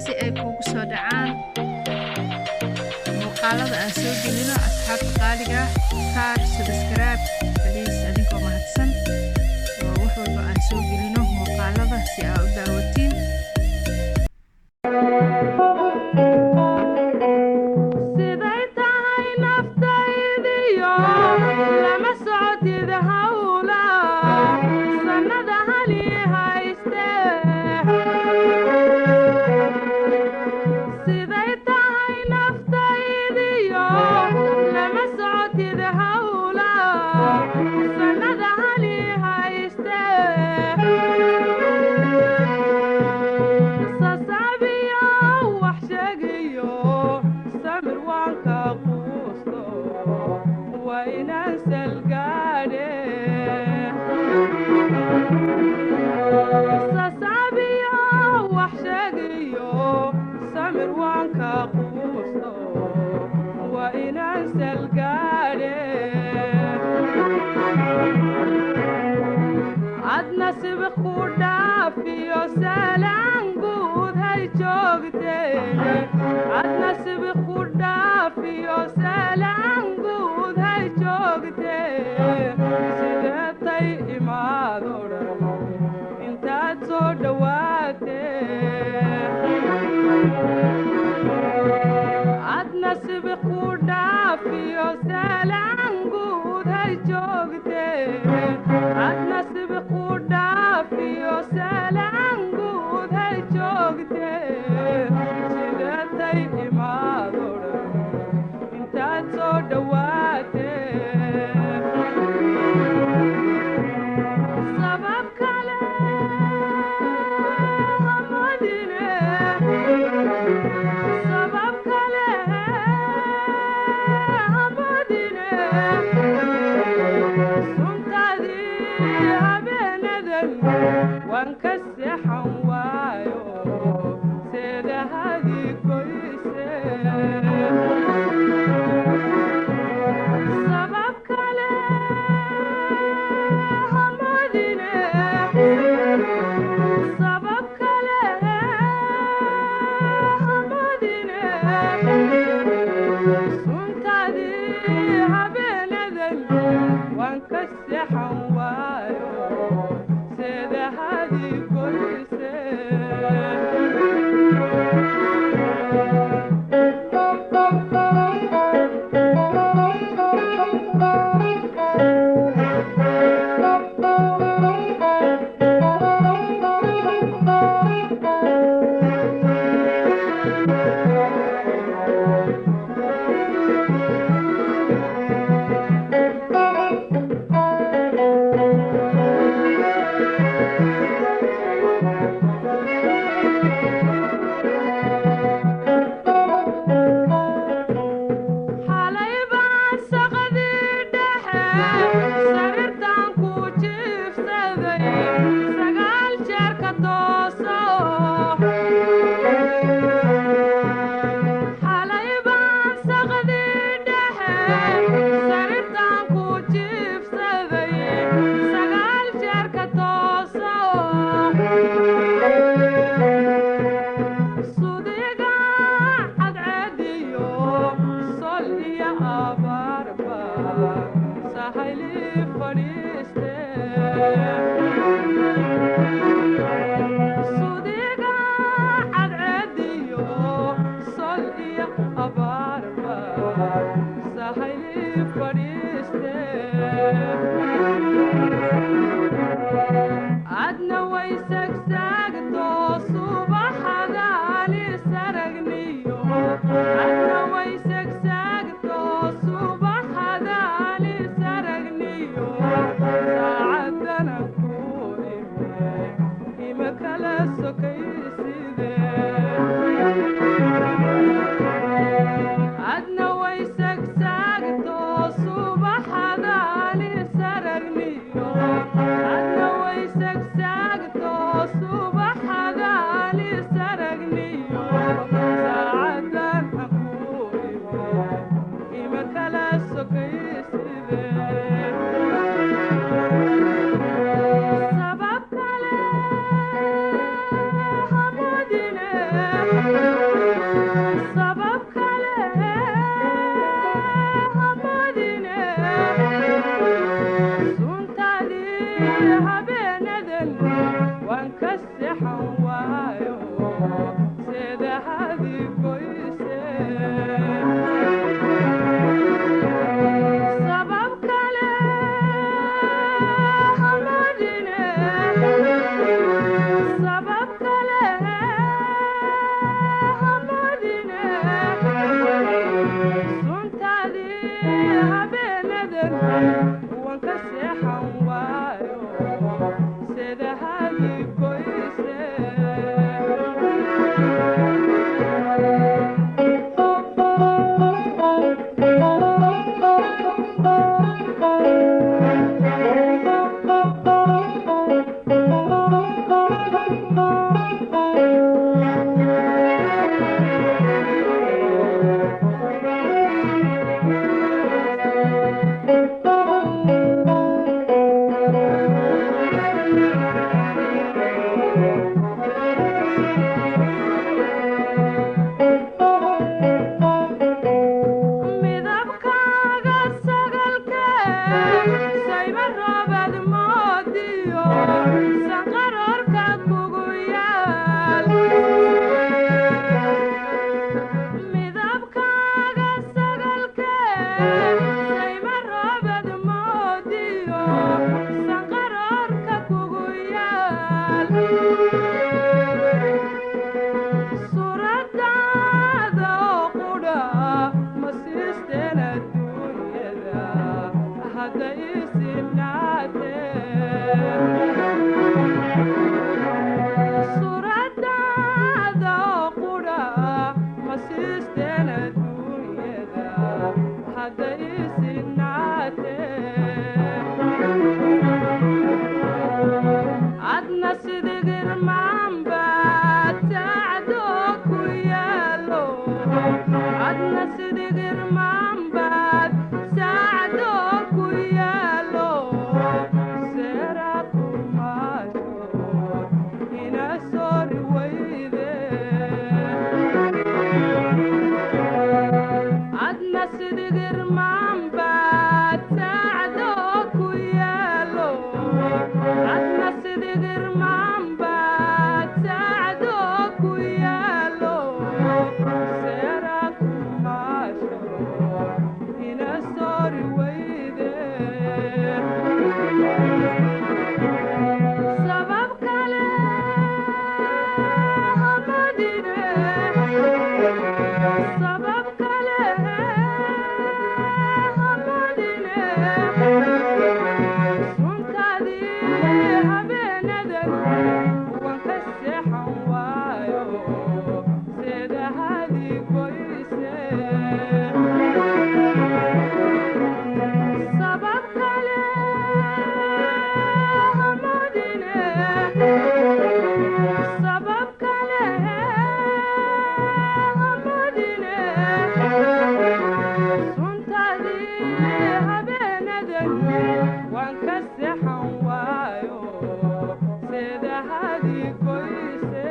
si ay kugu soo dhacaan muuqaalada aan soo gelino. Asxaabta qaaliga saar subscribe please adinkoo mahadsan. waa wax walba aan soo gelino muuqaalada si aad u daawatiin. siday tahay naftaydiyo lama socotid hawla sannada hali hayste. siday tahay naftaydiyo lama socotid hawla sannada hali hayste. sasaabiyo wax sheegayo samir waan ka quusto waa inaan salgaadhe. sasaabiyo wax sheegayo samir waan ka quusto waa inaan salgaadhe. ad nasib ku dhaafiyo salaan guud hay joogtee. ad nasib ku dhaafiyo salaan guud hay joogtee. sideetay imaado dhan intaad soo dhowaatee. ad nasib ku dhaafiyo salaan guud hay joogtee. ad nasib ku dhaafiyo salaan guud hay joogtee. sideetay imaado dhan intaad soo dhowaatee. sabab kale hamadine. sabab kale hamadine. suntadii habeenadan waan ka seexan waayo seedahadii goyse. sabab kale hamadine. sabab kale hamadine. suntadii habeenadan waan ka seexan waayo seedahadii goyse. xalay baan saqadii dhexe sariirtaan ku jiifsaday sagaal jeer ka tooso. sida hadi goyse sabab kale hamadine sabab kale hamadine suntadi habeenadan waan ka seexan waayo sida hadi goyse midabkaaga sagalke sayma roobad moodiyo sanqaroorka kugu yaal midabkaaga sagalke sayma roobad moodiyo sanqaroorka kugu yaal suuradaada oo qudha ma siisteen adduunyada hadda isinaatee suuradaada oo qudha ma siisteen adduunyada hadda isinaatee adna sidigirmaanbaad saacdo ku yaalo adna sidigirmaanbaad saacdo ku yaalo seera kumaasho ina soori weyde adna sidigirmaanbaad saacdo ku yaalo adna sidigirmaanbaad saacdo ku yaalo seera kumaasho ina soori weyde sabab kale hamadine sabab kale hamadine suntadi habeenadan waan ka seexan waayo sida hadi goyse sabab kale hamadine sabab kale hamadine suntadi habeenadan waan ka seexan waayo sida hadi goyse